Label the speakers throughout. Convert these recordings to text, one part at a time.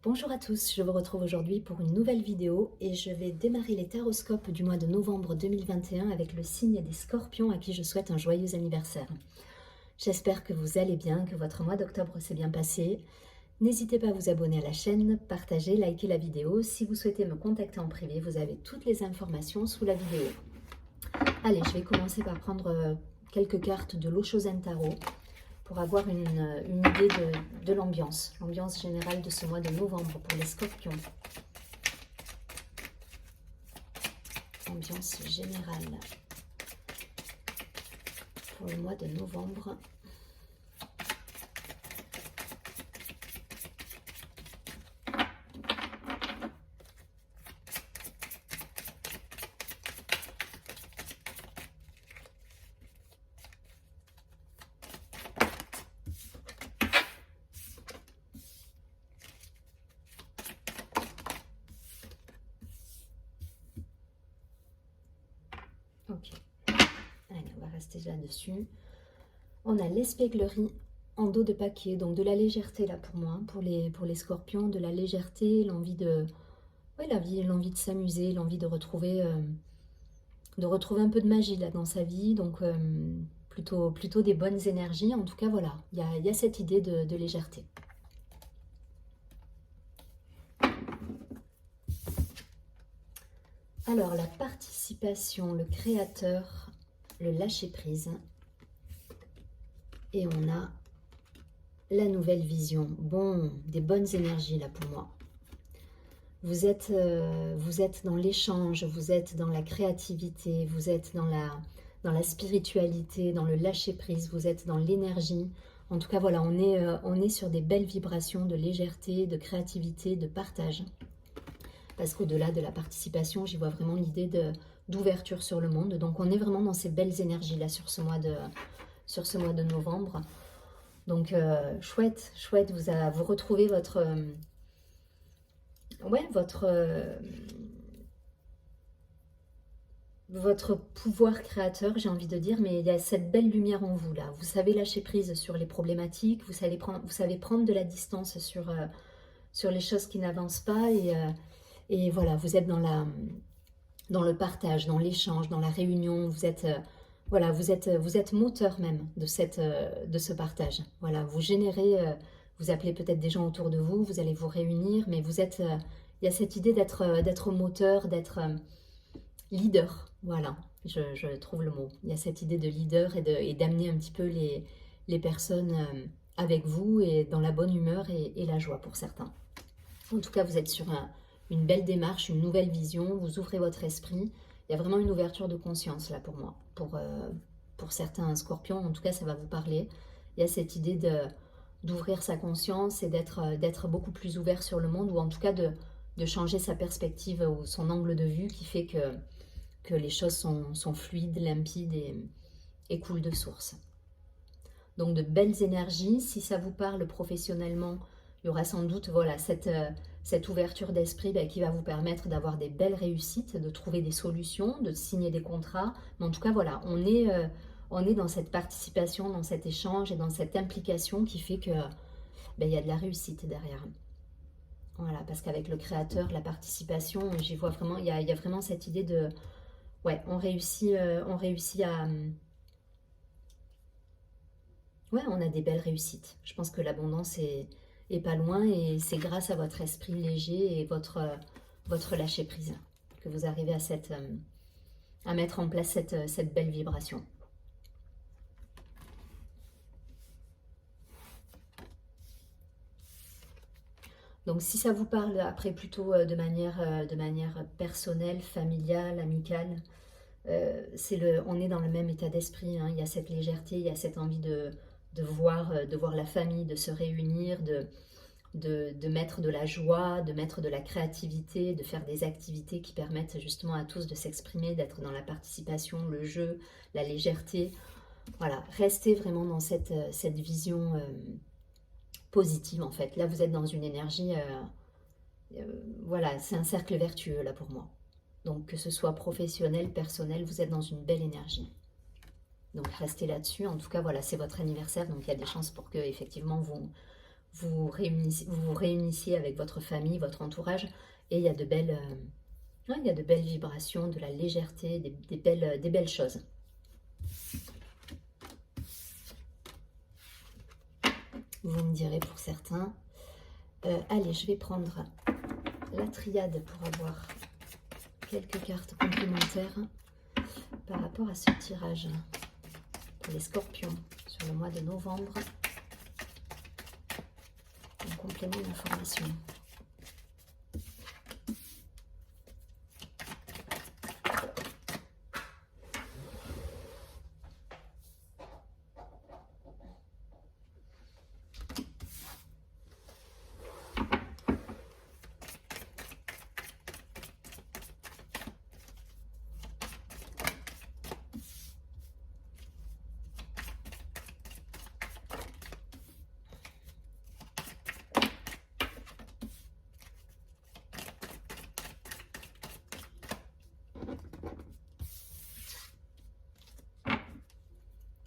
Speaker 1: Bonjour à tous, je vous retrouve aujourd'hui pour une nouvelle vidéo et je vais démarrer les taroscopes du mois de novembre 2021 avec le signe des Scorpions à qui je souhaite un joyeux anniversaire. J'espère que vous allez bien, que votre mois d'octobre s'est bien passé. N'hésitez pas à vous abonner à la chaîne, partager, liker la vidéo. Si vous souhaitez me contacter en privé, vous avez toutes les informations sous la vidéo. Allez, je vais commencer par prendre quelques cartes de l'Oshozen Tarot pour avoir une idée de l'ambiance générale de ce mois de novembre pour les Scorpions. Ambiance générale pour le mois de novembre. Ok, allez, on va rester là-dessus. On a l'espièglerie en dos de paquet, donc de la légèreté là pour moi, pour les Scorpions, de la légèreté, l'envie de, ouais, l'envie de s'amuser, l'envie de retrouver un peu de magie là dans sa vie, donc plutôt des bonnes énergies. En tout cas, voilà, il y a cette idée de légèreté. Alors, la participation, le créateur, le lâcher-prise. Et on a la nouvelle vision. Bon, des bonnes énergies là pour moi. Vous êtes dans l'échange, vous êtes dans la créativité, vous êtes dans la spiritualité, dans le lâcher-prise, vous êtes dans l'énergie. En tout cas, voilà, on est sur des belles vibrations de légèreté, de créativité, de partage. Parce qu'au-delà de la participation, j'y vois vraiment l'idée d'ouverture sur le monde. Donc on est vraiment dans ces belles énergies-là sur ce mois de novembre. Donc chouette, vous retrouvez votre pouvoir créateur, j'ai envie de dire, mais il y a cette belle lumière en vous là. Vous savez lâcher prise sur les problématiques, vous savez prendre de la distance sur les choses qui n'avancent pas et voilà, vous êtes dans le partage, dans l'échange, dans la réunion, vous êtes moteur même de ce partage. Voilà, vous générez, vous appelez peut-être des gens autour de vous, vous allez vous réunir, mais il y a cette idée d'être moteur, d'être leader. Voilà, je trouve le mot. Il y a cette idée de leader et d'amener un petit peu les personnes avec vous et dans la bonne humeur et la joie pour certains. En tout cas, vous êtes sur une belle démarche, une nouvelle vision, vous ouvrez votre esprit. Il y a vraiment une ouverture de conscience là pour moi. Pour certains Scorpions, en tout cas, ça va vous parler. Il y a cette idée d'ouvrir sa conscience et d'être beaucoup plus ouvert sur le monde, ou en tout cas de changer sa perspective ou son angle de vue qui fait que les choses sont fluides, limpides et coulent de source. Donc de belles énergies. Si ça vous parle professionnellement, il y aura sans doute voilà, cette ouverture d'esprit qui va vous permettre d'avoir des belles réussites, de trouver des solutions, de signer des contrats. Mais en tout cas, voilà, on est dans cette participation, dans cet échange et dans cette implication qui fait que il y a de la réussite derrière. Voilà, parce qu'avec le créateur, la participation, j'y vois vraiment, il y a vraiment cette idée de, ouais, on réussit à... Ouais, on a des belles réussites. Je pense que l'abondance est pas loin et c'est grâce à votre esprit léger et votre lâcher prise que vous arrivez à mettre en place cette belle vibration. Donc si ça vous parle après plutôt de manière personnelle, familiale, amicale, on est dans le même état d'esprit, hein. Il y a cette légèreté, il y a cette envie de voir la famille, de se réunir, de mettre de la joie, de mettre de la créativité, de faire des activités qui permettent justement à tous de s'exprimer, d'être dans la participation, le jeu, la légèreté. Voilà, restez vraiment dans cette vision positive en fait. Là, vous êtes dans une énergie, voilà, c'est un cercle vertueux là pour moi. Donc que ce soit professionnel, personnel, vous êtes dans une belle énergie. Donc restez là-dessus. En tout cas, voilà, c'est votre anniversaire, donc il y a des chances pour que effectivement vous réunissiez avec votre famille, votre entourage, et il y a de belles, ouais, il y a de belles vibrations, de la légèreté, des belles choses. Vous me direz pour certains. Allez, je vais prendre la triade pour avoir quelques cartes complémentaires par rapport à ce tirage pour les scorpions sur le mois de novembre. Un complément d'information.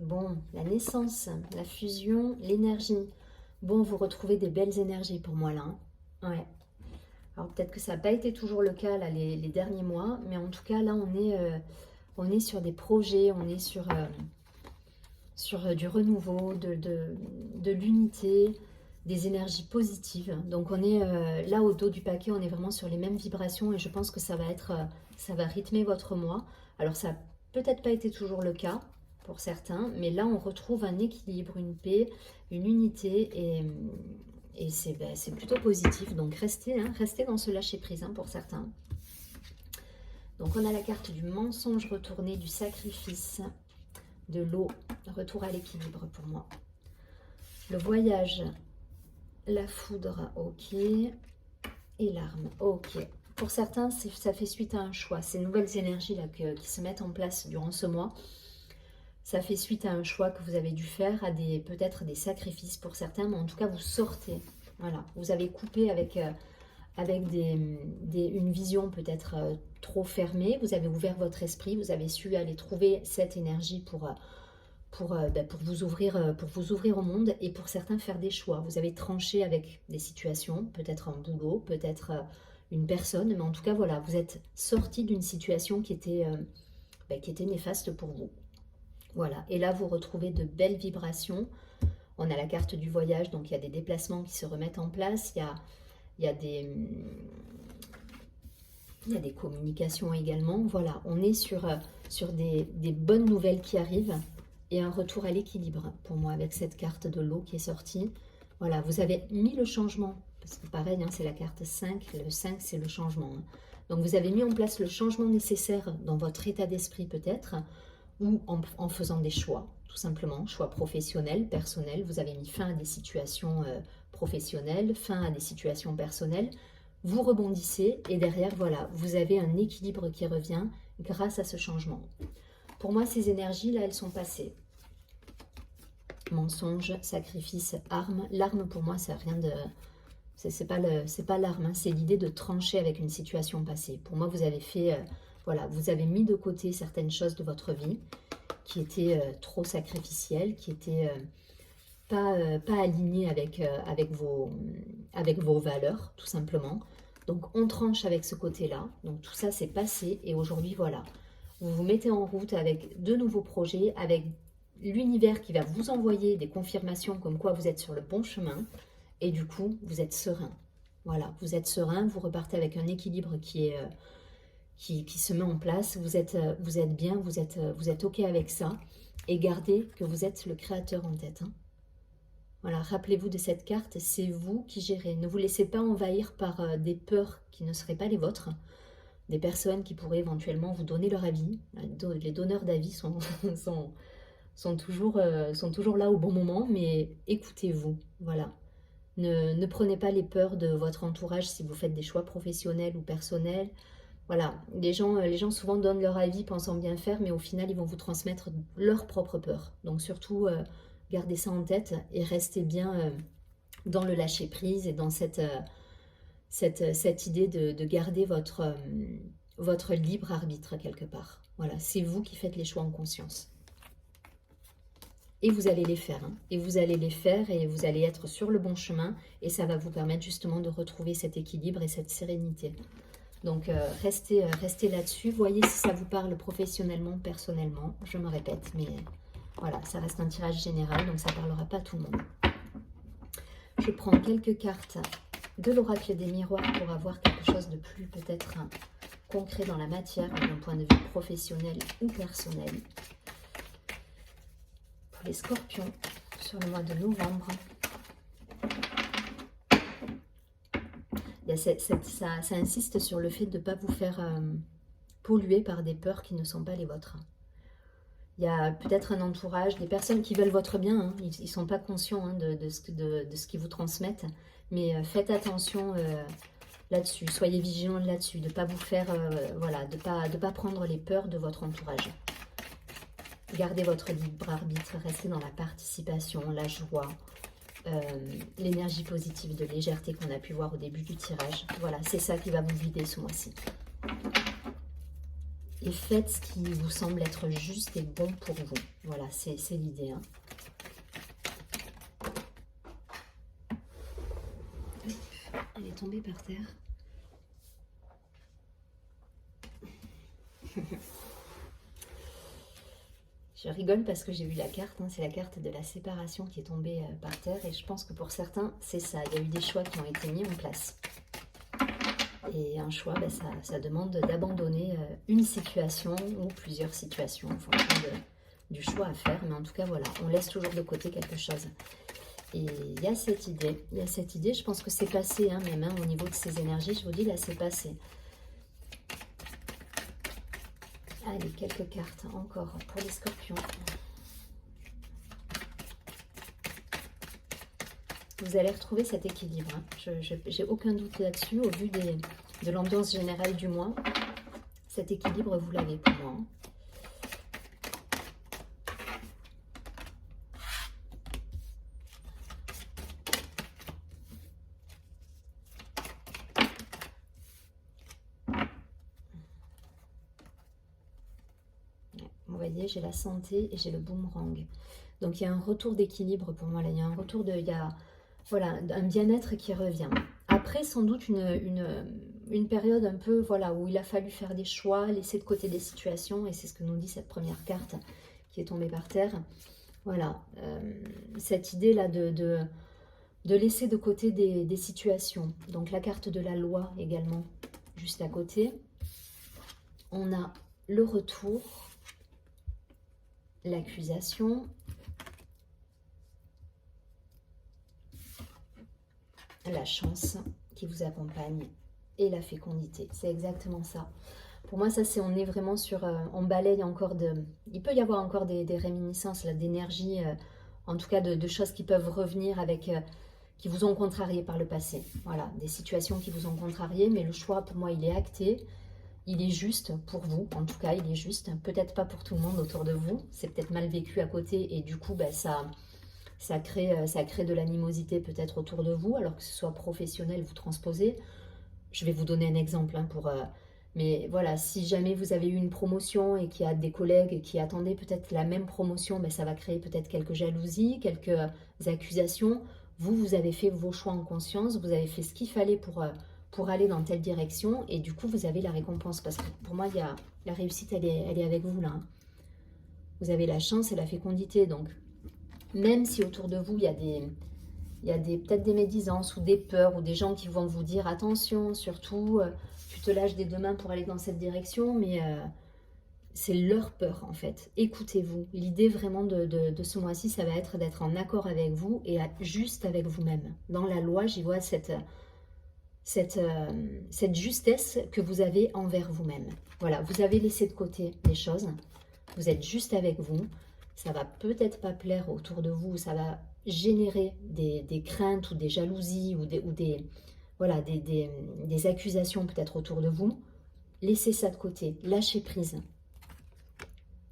Speaker 1: Bon, la naissance, la fusion, l'énergie. Bon, vous retrouvez des belles énergies pour moi là. Hein. Ouais. Alors peut-être que ça n'a pas été toujours le cas là, les derniers mois, mais en tout cas là on est sur des projets, on est sur du renouveau, de l'unité, des énergies positives. Donc on est là au dos du paquet, on est vraiment sur les mêmes vibrations et je pense que ça va rythmer votre mois. Alors ça n'a peut-être pas été toujours le cas pour certains, mais là on retrouve un équilibre, une paix, une unité et c'est plutôt positif. Donc restez dans ce lâcher-prise pour certains. Donc on a la carte du mensonge retourné, du sacrifice, de l'eau, retour à l'équilibre pour moi. Le voyage, la foudre, ok, et l'arme, ok. Pour certains, ça fait suite à un choix. Ces nouvelles énergies là qui se mettent en place durant ce mois, ça fait suite à un choix que vous avez dû faire, à peut-être des sacrifices pour certains, mais en tout cas vous sortez. Voilà, vous avez coupé avec une vision peut-être trop fermée, vous avez ouvert votre esprit, vous avez su aller trouver cette énergie pour vous ouvrir au monde et pour certains faire des choix. Vous avez tranché avec des situations, peut-être un boulot, peut-être une personne, mais en tout cas voilà, vous êtes sorti d'une situation qui était néfaste pour vous. Voilà, et là vous retrouvez de belles vibrations. On a la carte du voyage, donc il y a des déplacements qui se remettent en place, il y a des communications également. Voilà, on est sur des bonnes nouvelles qui arrivent et un retour à l'équilibre pour moi avec cette carte de l'eau qui est sortie. Voilà, vous avez mis le changement, parce que pareil, c'est la carte 5, le 5 c'est le changement. Donc vous avez mis en place le changement nécessaire dans votre état d'esprit peut-être, ou en faisant des choix, tout simplement, choix professionnels, personnels. Vous avez mis fin à des situations professionnelles, fin à des situations personnelles. Vous rebondissez et derrière, voilà, vous avez un équilibre qui revient grâce à ce changement. Pour moi, ces énergies-là, elles sont passées. Mensonge, sacrifice, arme. L'arme, pour moi, c'est rien de... C'est pas l'arme, c'est l'idée de trancher avec une situation passée. Pour moi, vous avez fait... voilà, vous avez mis de côté certaines choses de votre vie qui étaient trop sacrificielles, qui étaient pas alignées avec vos valeurs, tout simplement. Donc, on tranche avec ce côté-là. Donc, tout ça, c'est passé. Et aujourd'hui, voilà, vous vous mettez en route avec de nouveaux projets, avec l'univers qui va vous envoyer des confirmations comme quoi vous êtes sur le bon chemin. Et du coup, vous êtes serein. Voilà, vous êtes serein, vous repartez avec un équilibre qui se met en place. Vous êtes bien, vous êtes OK avec ça. Et gardez que vous êtes le créateur en tête. Voilà, rappelez-vous de cette carte, c'est vous qui gérez. Ne vous laissez pas envahir par des peurs qui ne seraient pas les vôtres. Des personnes qui pourraient éventuellement vous donner leur avis. Les donneurs d'avis sont toujours là au bon moment, mais écoutez-vous. Voilà. Ne prenez pas les peurs de votre entourage si vous faites des choix professionnels ou personnels. Voilà, les gens souvent donnent leur avis pensant bien faire, mais au final, ils vont vous transmettre leur propre peur. Donc surtout, gardez ça en tête et restez bien dans le lâcher-prise et dans cette idée de garder votre libre arbitre quelque part. Voilà, c'est vous qui faites les choix en conscience. Et vous allez les faire, hein. Et vous allez les faire et vous allez être sur le bon chemin. Et ça va vous permettre justement de retrouver cet équilibre et cette sérénité. Donc restez là-dessus. Voyez si ça vous parle professionnellement, personnellement. Je me répète, mais voilà, ça reste un tirage général, donc ça ne parlera pas à tout le monde. Je prends quelques cartes de l'oracle des miroirs pour avoir quelque chose de plus peut-être concret dans la matière, d'un point de vue professionnel ou personnel. Pour les scorpions, sur le mois de novembre, il y a ça insiste sur le fait de ne pas vous faire polluer par des peurs qui ne sont pas les vôtres. Il y a peut-être un entourage, des personnes qui veulent votre bien, hein. Ils ne sont pas conscients, hein, de ce qu'ils vous transmettent, mais faites attention là-dessus, soyez vigilants là-dessus, de ne pas vous faire, voilà, de pas prendre les peurs de votre entourage. Gardez votre libre arbitre, restez dans la participation, la joie, l'énergie positive de légèreté qu'on a pu voir au début du tirage. Voilà, c'est ça qui va vous guider ce mois-ci. Et faites ce qui vous semble être juste et bon pour vous. Voilà, c'est l'idée. Hein. Elle est tombée par terre. Je rigole parce que j'ai vu la carte, hein, c'est la carte de la séparation qui est tombée par terre. Et je pense que pour certains, c'est ça. Il y a eu des choix qui ont été mis en place. Et un choix, ben, ça demande d'abandonner une situation ou plusieurs situations en fonction du choix à faire. Mais en tout cas, voilà, on laisse toujours de côté quelque chose. Et il y a cette idée, je pense que c'est passé, hein, même hein, au niveau de ces énergies, je vous dis, là, c'est passé. Allez, quelques cartes encore pour les scorpions. Vous allez retrouver cet équilibre. Hein. Je n'ai aucun doute là-dessus. Au vu de l'ambiance générale du mois, cet équilibre, vous l'avez pour moi. Hein. Vous voyez, j'ai la santé et j'ai le boomerang. Donc il y a un retour d'équilibre pour moi là. Il y a un retour de... voilà, un bien-être qui revient. Après, sans doute une période un peu voilà, où il a fallu faire des choix, laisser de côté des situations. Et c'est ce que nous dit cette première carte qui est tombée par terre. Voilà, cette idée-là de laisser de côté des situations. Donc la carte de la loi également, juste à côté. On a le retour, l'accusation, la chance qui vous accompagne et la fécondité. C'est exactement ça. Pour moi, ça c'est, on est vraiment sur, on balaye encore il peut y avoir encore des réminiscences là, d'énergie, en tout cas de choses qui peuvent revenir avec, qui vous ont contrarié par le passé. Voilà, des situations qui vous ont contrarié, mais le choix pour moi il est acté. Il est juste pour vous, en tout cas, il est juste. Peut-être pas pour tout le monde autour de vous. C'est peut-être mal vécu à côté et du coup, ben, ça crée de l'animosité peut-être autour de vous, alors que ce soit professionnel, vous transposez. Je vais vous donner un exemple hein, mais voilà, si jamais vous avez eu une promotion et qu'il y a des collègues qui attendaient peut-être la même promotion, ben, ça va créer peut-être quelques jalousies, quelques accusations. Vous avez fait vos choix en conscience, vous avez fait ce qu'il fallait pour aller dans telle direction et du coup vous avez la récompense parce que pour moi la réussite elle est avec vous là. Hein. Vous avez la chance et la fécondité donc même si autour de vous il y a peut-être des médisances ou des peurs ou des gens qui vont vous dire attention surtout tu te lâches des deux mains pour aller dans cette direction mais c'est leur peur en fait. Écoutez-vous. L'idée vraiment de ce mois-ci ça va être d'être en accord avec vous et juste avec vous-même. Dans la loi j'y vois cette justesse que vous avez envers vous-même. Voilà, vous avez laissé de côté les choses, vous êtes juste avec vous, ça va peut-être pas plaire autour de vous, ça va générer des craintes ou des jalousies ou voilà, des accusations peut-être autour de vous. Laissez ça de côté, lâchez prise.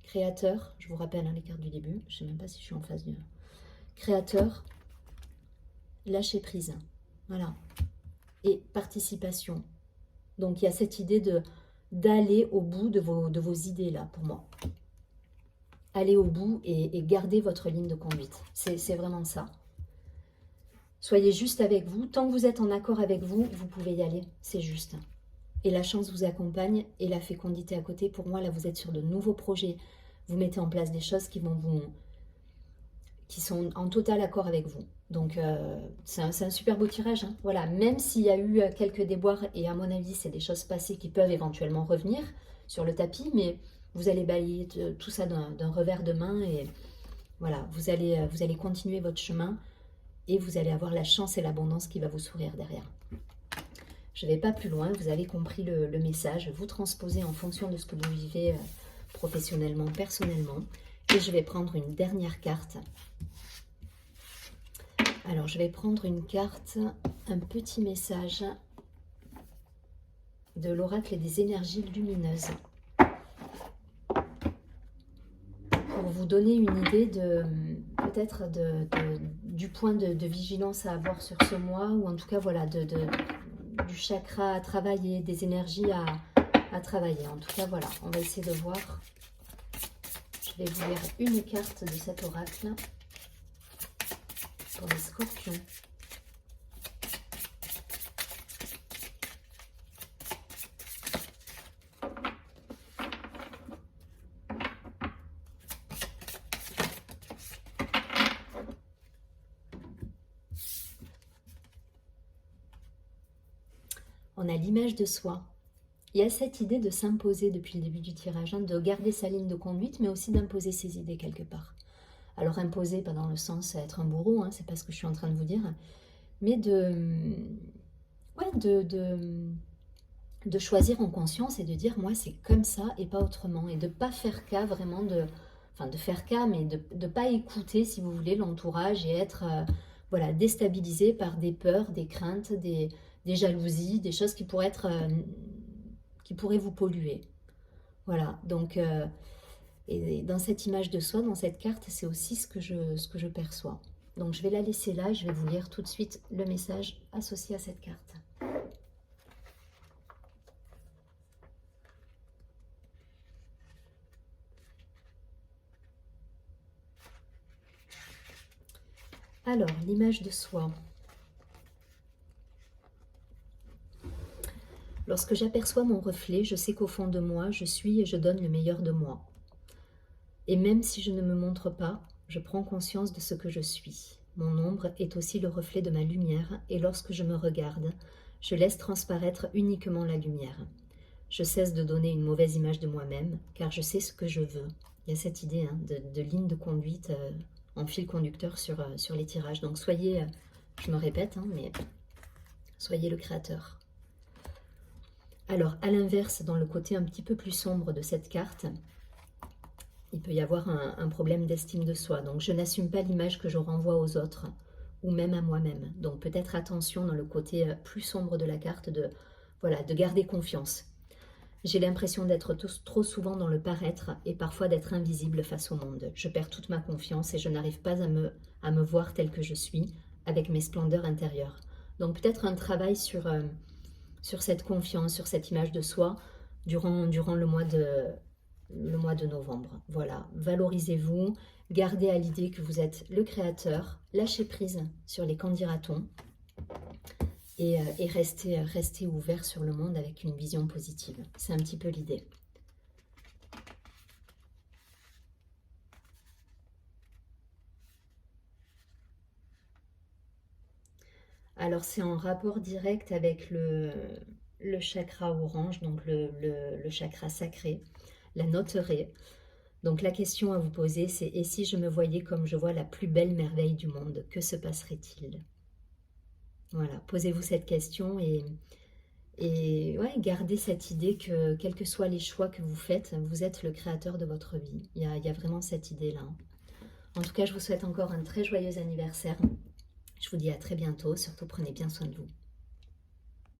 Speaker 1: Créateur, je vous rappelle hein, les cartes du début, je ne sais même pas si je suis en face du... Créateur, lâchez prise, voilà. Et participation. Donc, il y a cette idée d'aller au bout de vos idées, là, pour moi. allez au bout et gardez votre ligne de conduite. C'est vraiment ça. Soyez juste avec vous. Tant que vous êtes en accord avec vous, vous pouvez y aller. C'est juste. Et la chance vous accompagne et la fécondité à côté. Pour moi, là, vous êtes sur de nouveaux projets. Vous mettez en place des choses qui sont en total accord avec vous. Donc, c'est un super beau tirage. Hein. Voilà, même s'il y a eu quelques déboires, et à mon avis, c'est des choses passées qui peuvent éventuellement revenir sur le tapis, mais vous allez balayer tout ça d'un revers de main et voilà, vous allez continuer votre chemin et vous allez avoir la chance et l'abondance qui va vous sourire derrière. Je ne vais pas plus loin, vous avez compris le message, vous transposez en fonction de ce que vous vivez professionnellement, personnellement. Et je vais prendre une dernière carte. Alors, je vais prendre une carte, un petit message de l'oracle des énergies lumineuses. Pour vous donner une idée peut-être du point de vigilance à avoir sur ce mois, ou en tout cas, voilà, du chakra à travailler, des énergies à travailler. En tout cas, voilà, on va essayer de voir. Je vais vous lire une carte de cet oracle pour les scorpions. On a l'image de soi. Il y a cette idée de s'imposer depuis le début du tirage, hein, de garder sa ligne de conduite, mais aussi d'imposer ses idées quelque part. Alors imposer, pas dans le sens être un bourreau, hein, c'est pas ce que je suis en train de vous dire, mais de choisir en conscience et de dire moi c'est comme ça et pas autrement, et de pas faire cas vraiment de faire cas, mais de ne pas écouter, si vous voulez, l'entourage et être voilà, déstabilisé par des peurs, des craintes, des jalousies, des choses qui pourraient vous polluer. Voilà, donc et dans cette image de soi, dans cette carte, c'est aussi ce que je perçois. Donc je vais la laisser là, je vais vous lire tout de suite le message associé à cette carte. Alors, l'image de soi. Lorsque j'aperçois mon reflet, je sais qu'au fond de moi, je suis et je donne le meilleur de moi. Et même si je ne me montre pas, je prends conscience de ce que je suis. Mon ombre est aussi le reflet de ma lumière, et lorsque je me regarde, je laisse transparaître uniquement la lumière. Je cesse de donner une mauvaise image de moi-même, car je sais ce que je veux. Il y a cette idée hein, de ligne de conduite en fil conducteur sur les tirages. Donc soyez, je me répète, hein, mais soyez le créateur. Alors, à l'inverse, dans le côté un petit peu plus sombre de cette carte, il peut y avoir un problème d'estime de soi. Donc, je n'assume pas l'image que je renvoie aux autres, ou même à moi-même. Donc, peut-être attention dans le côté plus sombre de la carte, de garder confiance. J'ai l'impression d'être trop souvent dans le paraître et parfois d'être invisible face au monde. Je perds toute ma confiance et je n'arrive pas à me voir tel que je suis, avec mes splendeurs intérieures. Donc, peut-être un travail sur cette confiance, sur cette image de soi, durant le mois de novembre. Voilà, valorisez-vous, gardez à l'idée que vous êtes le créateur, lâchez prise sur les qu'en dira-t-on et restez ouvert sur le monde avec une vision positive. C'est un petit peu l'idée. Alors c'est en rapport direct avec le chakra orange, donc le chakra sacré, la note Ré. Donc la question à vous poser, c'est « Et si je me voyais comme je vois la plus belle merveille du monde, que se passerait-il » Voilà, posez-vous cette question et ouais, gardez cette idée que, quels que soient les choix que vous faites, vous êtes le créateur de votre vie. Il y a vraiment cette idée-là. En tout cas, je vous souhaite encore un très joyeux anniversaire. Je vous dis à très bientôt, surtout prenez bien soin de vous.